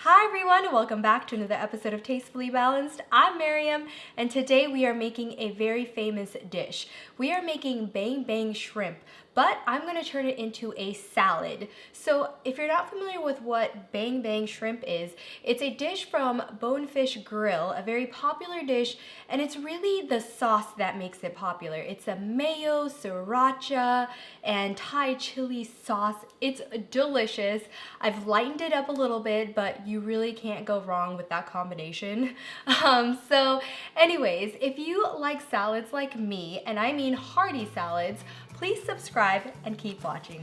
Hi everyone, welcome back to another episode of Tastefully Balanced. I'm Miriam, and today we are making a very famous dish. We are making bang bang shrimp, but I'm going to turn it into a salad. So if you're not familiar with what bang bang shrimp is, it's a dish from Bonefish Grill, a very popular dish, and it's really the sauce that makes it popular. It's a mayo, sriracha, and Thai chili sauce. It's delicious. I've lightened it up a little bit, but you really can't go wrong with that combination. So anyways, if you like salads like me, and I mean hearty salads, please subscribe and keep watching.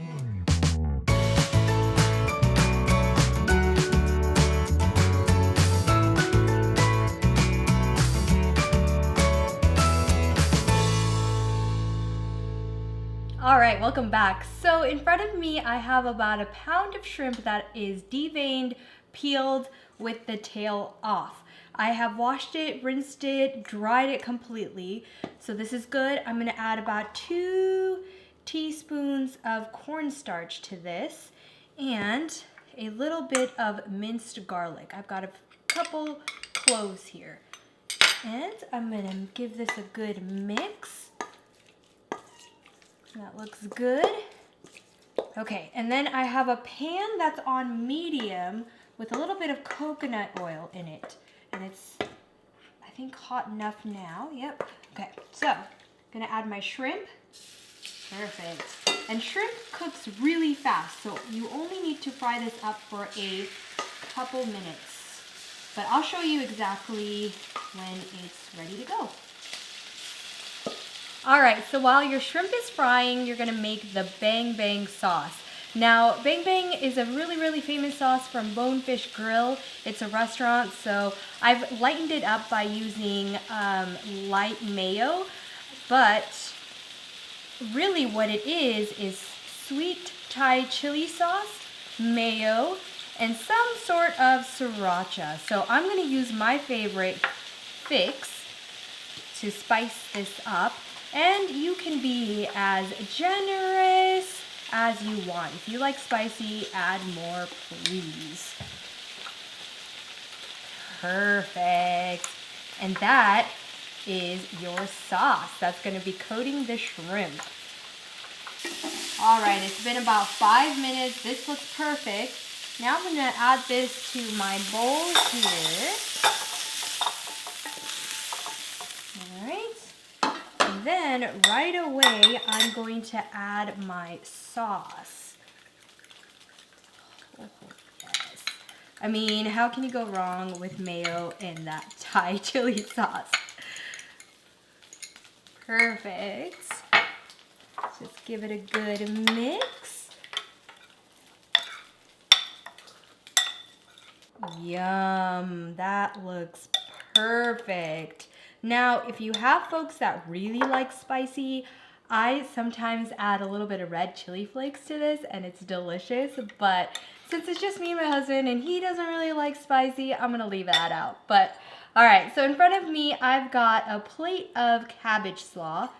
All right, welcome back. So in front of me, I have about a pound of shrimp that is deveined, peeled with the tail off. I have washed it, rinsed it, dried it completely. So this is good. I'm gonna add about 2 teaspoons of cornstarch to this and a little bit of minced garlic. I've got a couple cloves here. And I'm gonna give this a good mix. That looks good. Okay, and then I have a pan that's on medium with a little bit of coconut oil in it. And it's, I think, hot enough now. Yep. Okay, so I'm gonna add my shrimp. Perfect. And shrimp cooks really fast, so you only need to fry this up for a couple minutes. But I'll show you exactly when it's ready to go. All right, so while your shrimp is frying, you're gonna make the bang bang sauce. Now, bang bang is a really famous sauce from Bonefish Grill. It's a restaurant, so I've lightened it up by using light mayo, but really what it is sweet Thai chili sauce, mayo, and some sort of sriracha. So I'm gonna use my favorite flakes to spice this up. And you can be as generous as you want. If you like spicy, add more, please. Perfect. And that is your sauce. That's going to be coating the shrimp. All right, it's been about 5 minutes. This looks perfect. Now I'm going to add this to my bowl here. All right. Then right away, I'm going to add my sauce. Oh, yes. I mean, how can you go wrong with mayo and that Thai chili sauce? Perfect. Just give it a good mix. Yum, that looks perfect. Now, if you have folks that really like spicy, I sometimes add a little bit of red chili flakes to this and it's delicious, but since it's just me and my husband and he doesn't really like spicy, I'm gonna leave that out. But all right, so in front of me, I've got a plate of cabbage slaw.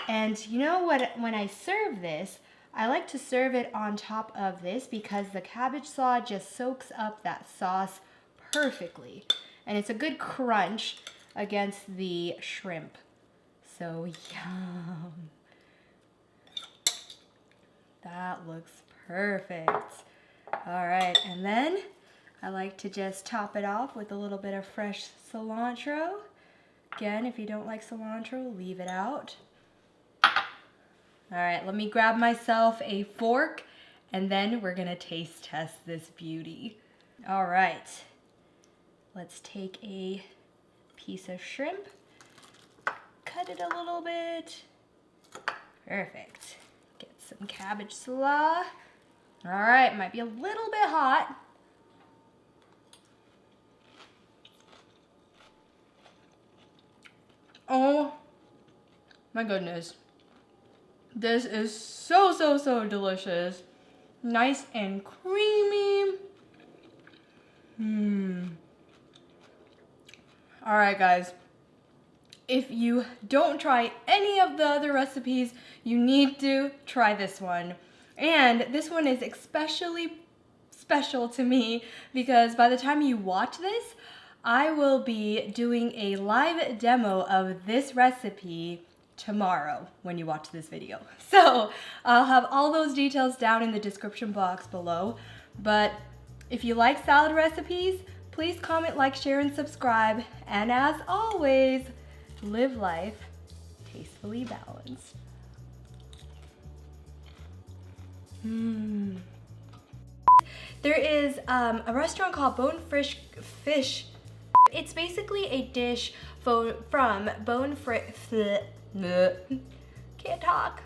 And you know what, when I serve this, I like to serve it on top of this because the cabbage slaw just soaks up that sauce perfectly. And it's a good crunch against the shrimp. So yum. That looks perfect. All right, and then I like to just top it off with a little bit of fresh cilantro. Again, if you don't like cilantro, leave it out. All right, let me grab myself a fork and then we're gonna taste test this beauty. All right, let's take a piece of shrimp, cut it a little bit. Perfect. Get some cabbage slaw. All right, might be a little bit hot. Oh my goodness. This is so delicious. Nice and creamy. All right, guys. If you don't try any of the other recipes, you need to try this one. And this one is especially special to me because by the time you watch this, I will be doing a live demo of this recipe tomorrow when you watch this video. So I'll have all those details down in the description box below. But if you like salad recipes, please comment, like, share, and subscribe. And as always, live life tastefully balanced. There is a restaurant called Bonefish. It's basically a dish from Bonefish. Can't talk.